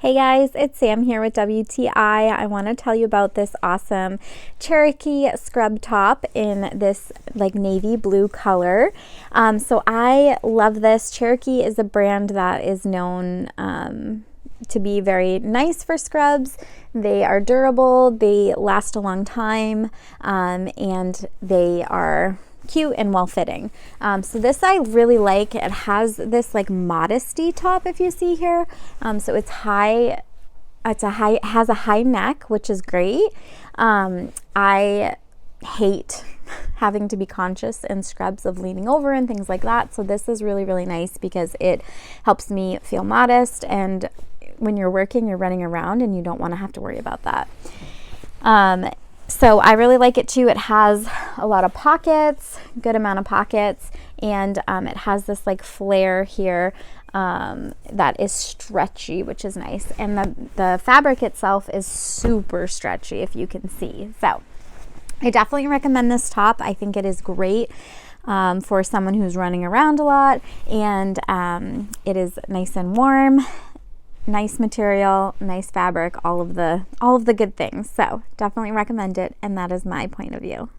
Hey guys, it's Sam here with WTI. I want to tell you about this awesome Cherokee scrub top in this like navy blue color. So I love this. Cherokee is a brand that is known to be very nice for scrubs. They are durable, they last a long time, and they are cute and well-fitting. So this I really like. It has this like modesty top, if you see here. So it's high, it has a high neck, which is great. I hate having to be conscious in scrubs of leaning over and things like that. So this is really, really nice because it helps me feel modest, and when you're working, you're running around and you don't want to have to worry about that. So I really like it too. It has a lot of pockets, good amount of pockets, and it has this like flare here that is stretchy, which is nice. And the fabric itself is super stretchy, if you can see. So I definitely recommend this top. I think it is great for someone who's running around a lot, and it is nice and warm. Nice material, nice fabric, all of the good things. So definitely recommend it, and that is my point of view.